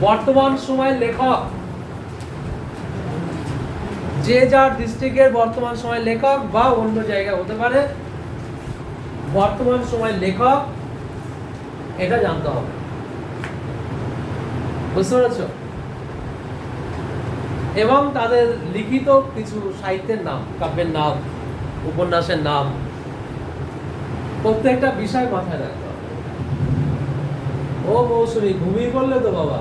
বর্তমান সময়ের লেখক, যে যার ডিস্ট্রিক্টের বর্তমান সময়ের লেখক বা অন্য জায়গায় হতে পারে, বর্তমান সময়ের লেখক এটা জানতে হবে। বুঝতে পেরেছ? এবং তাদের লিখিত কিছু সাহিত্যের নাম, কাব্যের নাম, উপন্যাসের নাম, প্রত্যেকটা বিষয় মাথায় রাখতে হবে। ও মৌসুমী, ঘুমিয়ে পড়লে তো বাবা?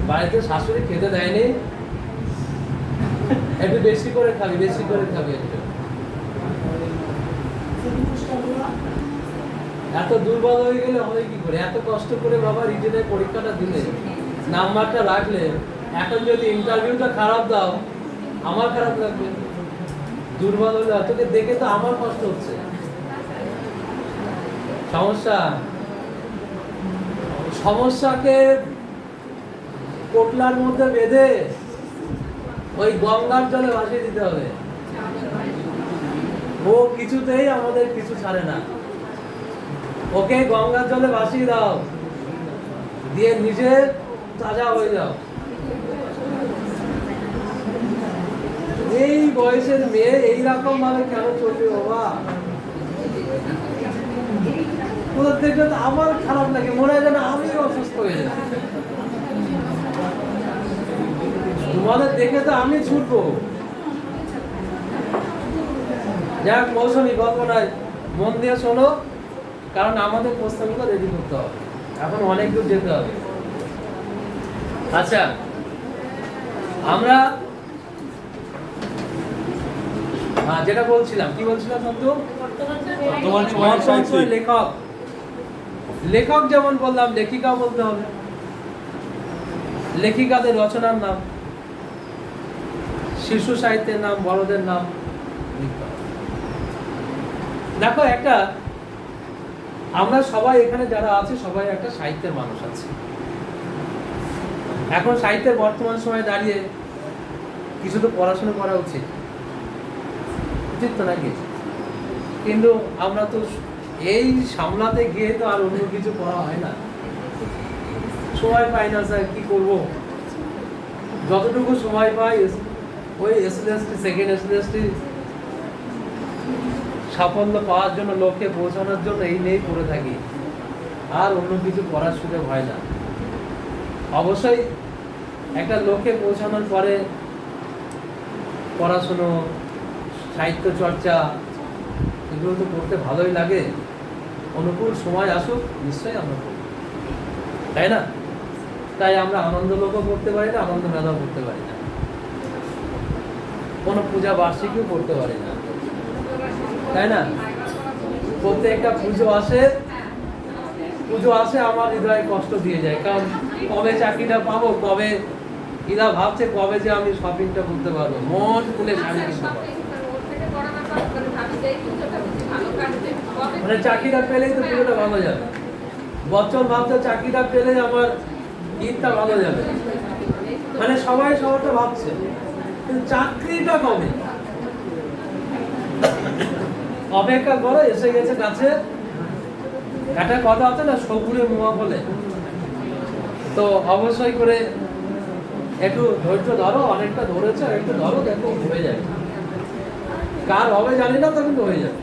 বাড়িতে শাশুড়ি খেতে দেয়নি, একটু বেশি করে খাবি, বেশি করে খাবি। এত দুর্বল হয়ে গেলে হবে কি করে? এত কষ্ট করে বাবা রিটেনের পরীক্ষাটা দিলে, নাম্বারটা রাখলে, এখন যদি ইন্টারভিউটা খারাপ দাও, আমার খারাপ লাগবে। দুর্বল হলে তোকে দেখে তো আমার কষ্ট হচ্ছে। সমস্যাকে পোটলার মধ্যে বেঁধে ওই গঙ্গার জলে ভাসিয়ে দিতে হবে। ও কিছুতেই আমাদের কিছু ছাড়ে না। ওকে গঙ্গার জলে ভাসিয়ে দাও, দিয়ে নিজে তাজা হয়ে যাও। এই বয়সের মেয়ে এইরকম ভাবে কেন চলবে বাবা? ওদের দেখলে তো আমার খারাপ লাগে, মনে হয় যেন আমি অসুস্থ হয়ে যাই। তোমাদের দেখে তো আমি ছুটবো। যাক মৌসুমী, গল্প নয়, মন দিয়ে শোনো, কারণ আমাদের প্রশ্নগুলো রেডি করতে হবে, এখন অনেক দূর যেতে হবে। আচ্ছা, আমরা যেটা বলছিলাম, কি বলছিলাম বন্ধু? লেখক, লেখক যেমন বললাম, লেখিকাও বলতে হবে। লেখিকাদের রচনার নাম, শিশু সাহিত্যের নাম, বড়দের নাম। দেখো, একটা আমরা সবাই এখানে যারা আছি সবাই একটা সাহিত্যের মানুষ আছে। এখন সাহিত্যের বর্তমান সময়ে দাঁড়িয়ে কিছু তো পড়াশোনা করা উচিত, উচিত তো নাকি? কিন্তু আমরা তো এই সামলাতে গিয়ে তো আর অন্য কিছু করা হয় না, সময় পাই না স্যার, কি করব? যতটুকু সময় পাই ওই এসএলএসটি, সেকেন্ড এসএলএসটি সাফল্য পাওয়ার জন্য, লক্ষ্যে পৌঁছানোর জন্য এই নিয়েই পড়ে থাকি, আর অন্য কিছু করার সুযোগ হয় না। অবশ্যই একটা লক্ষ্যে পৌঁছানোর পরে পড়াশুনো, সাহিত্য চর্চা, এগুলো তো করতে ভালোই লাগে। অনুকূল সময় আসুক নিশ্চয়ই আমরা করব, তাই না? তাই আমরা আনন্দ লোকও করতে পারি না, আনন্দ মেলাও করতে পারি না, কোনো পূজা বার্ষিকীও করতে পারি না, তাই না? প্রত্যেকটা পুজো আসে আমার হৃদয়ে কষ্ট দিয়ে যায়, কারণ কবে চাকরিটা পাবো, কবে এরা ভাবছে কবে যে আমি শপিংটা করতে পারবো, মন খুলে শাড়ি কিনতে পারবো। মানে চাকরিটা পেলেই তো পুজোটা ভালো যাবে, বছর ভাবছে চাকরিটা পেলে আমার ঈদটা ভালো যাবে, মানে সবাই সবাইটা ভাবছে, কিন্তু চাকরিটা কবে? অপেক্ষা করো, এসে গেছে কাছে। একটা কথা আছে না, সবুরে মোয়া বলে, তো অবশ্যই করে একটু ধৈর্য ধরো, অনেকটা ধরেছে, একটু ধরো, দেখো হয়ে যাবে। কার হবে জানি না, তো কিন্তু হয়ে যাবে।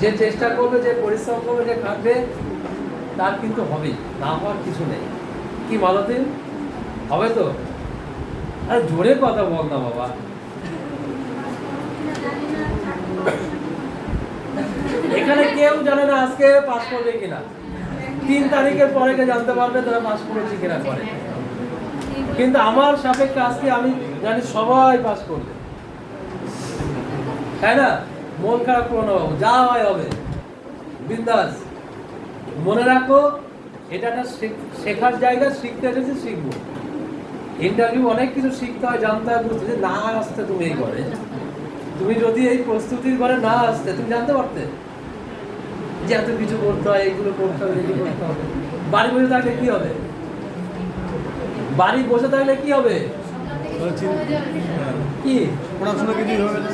যে চেষ্টা করবে, যে পরিশ্রম করবে, যে খাটবে, তার কিন্তু হবেই, না হওয়ার কিছু নেই। কি বলো দিন, হবে তো? আরে জোরে কথা বল না বাবা। এখানে কেউ জানে না আজকে পাস করবে কিনা, 3 তারিখের পরে জানতে পারবে তারা পাস করেছে কিনা করে। কিন্তু আমার সাপেক্ষে আজকে আমি জানি সবাই পাস করবে, তাই না? মন খারাপ করো না বাবু, যা হয় হবে, বিন্দাস। মনে রাখো, এটা একটা শেখার জায়গা, শিখতে এসেছি, শিখবো। ইন্টারভিউ অনেক কিছু শিখতে হয়, জানতে হয়, বুঝতে। না আসতে তুমি এই ঘরে, তুমি যদি এই প্রস্তুতির ঘরে না আসতে, তুমি জানতে পারতে যে এত কিছু করতে হয়, এইগুলো করতে হবে, এগুলো করতে হবে। বাড়ি বসে থাকলে কি হবে? বাড়ি বসে থাকলে কি হবে? কি পড়াশোনা কিছুই হবে না।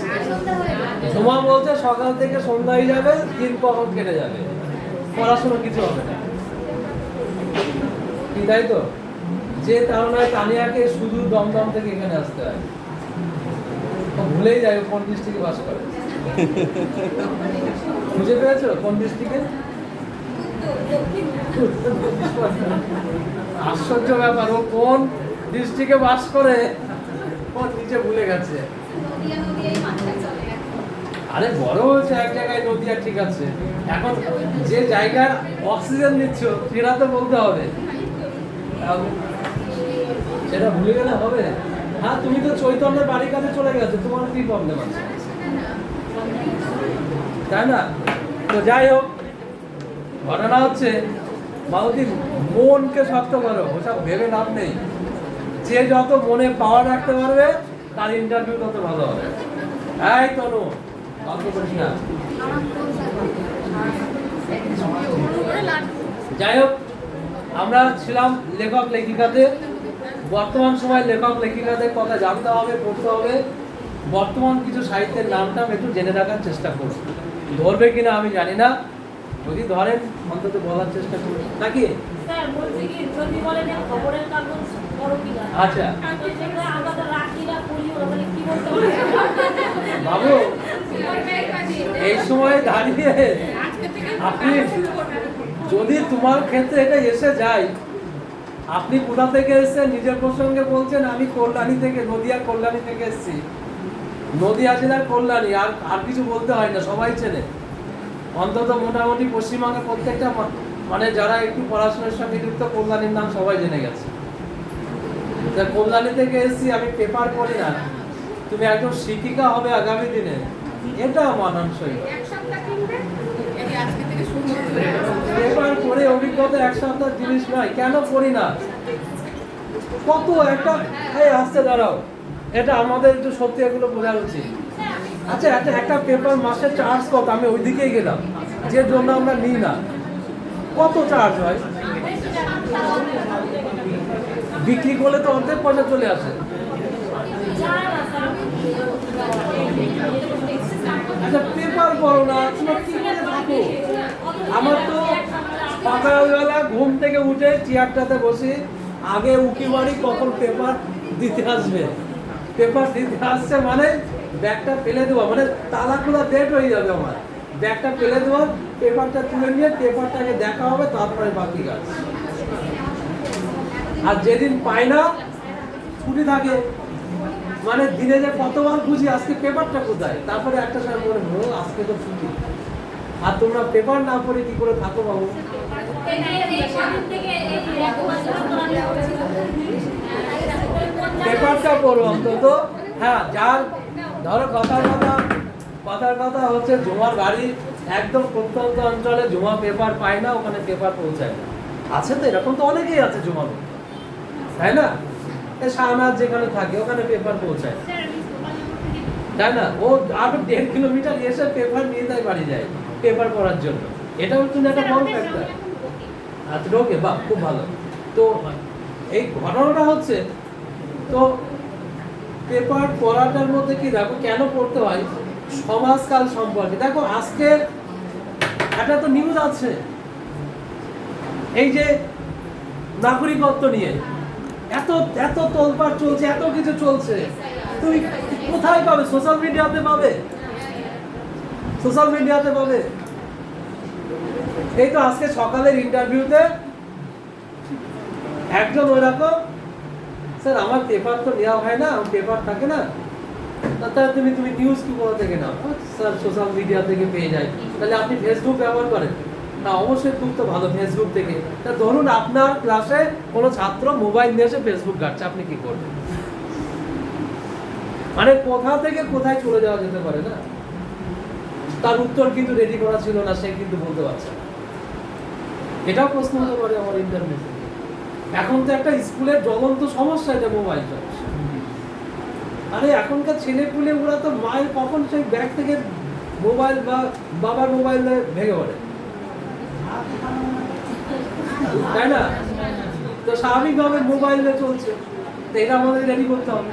তোমার বলছে সকাল থেকে সন্ধ্যা হয়ে যাবে, দিন কখন কেটে যাবে। পড়াশোনা কিছু হবে না, কি তাই তো? যে তারনায় তানিয়াকে শুধু দমদম থেকে এখানে আসতে হয়, ভুলেই যায় কোন ডিস্ট্রিক্টে বাস করে। বুঝে পেরেছো কোন ডিস্ট্রিক্টে? আশ্চর্য ব্যাপার, ও কোন ডিস্ট্রিক্টে বাস করে ও নিজে ভুলে গেছে। আরে বড় হয়েছে এক জায়গায়, নদিয়া ঠিক আছে, এখন যে জায়গার অক্সিজেন নিচ্ছ সেটা তো বলতে হবে, সেটা ভুলে গেলে হবে? হ্যাঁ, তুমি তো চৈতন্যের বাড়ির কাছে চলে গেছো, তোমার কি প্রবলেম আছে, তাই না? তো যাই হোক, ঘটনা হচ্ছে মালতী মনকে শক্ত করো, ওসব ভেবে লাভ নেই। যে যত মনে পাওয়ার রাখতে পারবে তার ইন্টারভিউ তত ভালো হবে। এই তনু, অল্প করিস না। যাই হোক, আমরা ছিলাম লেখক লেখিকাতে। বর্তমান সময় লেখক লেখিকাদের কথা জানতে হবে, পড়তে হবে। বর্তমান কিছু সাহিত্যের নামটা একটু জেনে রাখার চেষ্টা করুন। ধরবে কিনা আমি জানি না, যদি ধরেন অন্তত বলার চেষ্টা করুন নাকি। আচ্ছা বাবু, এই সময় দাঁড়িয়ে আপনি যদি তোমার ক্ষেত্রে এটা এসে যায়, আপনি কোথা থেকে এসেছেন নিজের প্রসঙ্গে বলছেন, আমি কল্যাণী থেকে, নদিয়া কল্যাণী থেকে এসেছি, নদিয়া জেলার কল্যাণী, আর কিছু বলতে হয় না, সবাই চেনে। অন্তত মোটামুটি পশ্চিমবঙ্গের প্রত্যেকটা মানে যারা একটু পড়াশোনার সঙ্গে যুক্ত, কল্যাণীর নাম সবাই জেনে গেছে। কল্যাণী থেকে এসেছি, আমি পেপার পড়ি না, তুমি একজন শিক্ষিকা হবে আগামী দিনে, এটা মানানসই। পেপার পড়ে অভিজ্ঞতা এক সপ্তাহ জিনিস নয়, কেন পড়ি না? কত একটা আসতে দাঁড়াও, এটা আমাদের একটু সত্যি এগুলো বোঝা উচিত। আচ্ছা, একটা পেপার মাসের চার্জ কত? আমি ওই দিকেই গেলাম, যে জন্য আমরা নিই না। কত চার্জ হয়? বিক্রি করলে তো অর্ধেক পয়সা চলে আসে। আচ্ছা, পেপার পড়ো না, তোমরা কি করে থাকো? আমার তো সকালবেলা ঘুম থেকে উঠে চেয়ারটাতে বসে আগে উকি মারি কখন পেপার দিতে আসবে। পেপার দিতে আসছে মানে ব্যাগটা ফেলে দেওয়া, মানে তালা খোলা ডেট হয়ে যাবে আমার, ব্যাগটা ফেলে দেওয়া, পেপারটা তুলে নিয়ে পেপারটাকে দেখা হবে, তারপরে বাকি কাজ। আর যেদিন পাই না, ছুটি থাকে, মানে দিনে যে কতবার বুঝি আজকে পেপারটা কোথায়, তারপরে একটা সময় মনে হলো আজকে তো ছুটি। আর তোমরা পেপার না পড়ে কি করে থাকো বাবু? পেপারটা পড়ো অন্তত। হ্যাঁ, যার ধরো কথার কথা হচ্ছে জমার বাড়ি একদম প্রত্যন্ত অঞ্চলে, জমা পেপার পায় না, ওখানে পেপার পৌঁছায় না। আছে তো, এরকম তো অনেকেই আছে জমানো, তাই না? শাহনাজ যেখানে থাকে ওখানে পেপার পৌঁছায়, তাই না? ও আরো 1.5 কিলোমিটার এসে পেপার নিয়ে তাই বাড়ি যায় পেপার পড়ার জন্য। এটাও কিন্তু একটা বড় ফ্যাক্টর। আচ্ছা, ওকে, বাহ, খুব ভালো। তো এই ঘটনাটা হচ্ছে, তো পেপার পড়াটার মধ্যে কি দেখো কেন পড়তে হয়, সমাজকাল সম্পর্কে। দেখো আজকে একটা তো নিউজ আছে, এই যে নাগরিকত্ব নিয়ে এত এত তোলপাড় চলছে, এত কিছু চলছে, তুমি কোথায় পাবে? সোশ্যাল মিডিয়াতে পাবে, সোশ্যাল মিডিয়াতে পাবে। এই তো আজকে সকালের ইন্টারভিউতে একজন ওই রকম, স্যার আমার পেপার তো নেওয়া হয় না, পেপার থাকে না, তাহলে তুমি নিউজ কি কোথা থেকে নাও? স্যার সোশ্যাল মিডিয়া থেকে পেয়ে যায়। তাহলে আপনি ফেসবুক ব্যবহার করেন না? অবশ্যই, খুব তো ভালো, ফেসবুক থেকে। তা ধরুন আপনার ক্লাসে কোনো ছাত্র মোবাইল নিয়ে এসে ফেসবুক ঘাটছে, আপনি কি করবেন? মানে কোথা থেকে কোথায় চলে যাওয়া যেতে পারে না? তার উত্তর কিন্তু রেডি করা ছিল না, সে কিন্তু বলতে পারছে না। এটাও প্রশ্ন হতে পারে আমার ইন্টারভিউ। এখন তো একটা স্কুলের জ্বলন্ত সমস্যা এটা মোবাইল। আরে এখনকার ছেলেপুলে ওরা তো মায়ের কখন সেই ব্যাগ থেকে মোবাইল বা বাবার মোবাইল ভেঙে পড়ে, তাই না? তো স্বাভাবিকভাবে মোবাইলে চলছে, তো এটা আমাদের রেডি করতে হবে।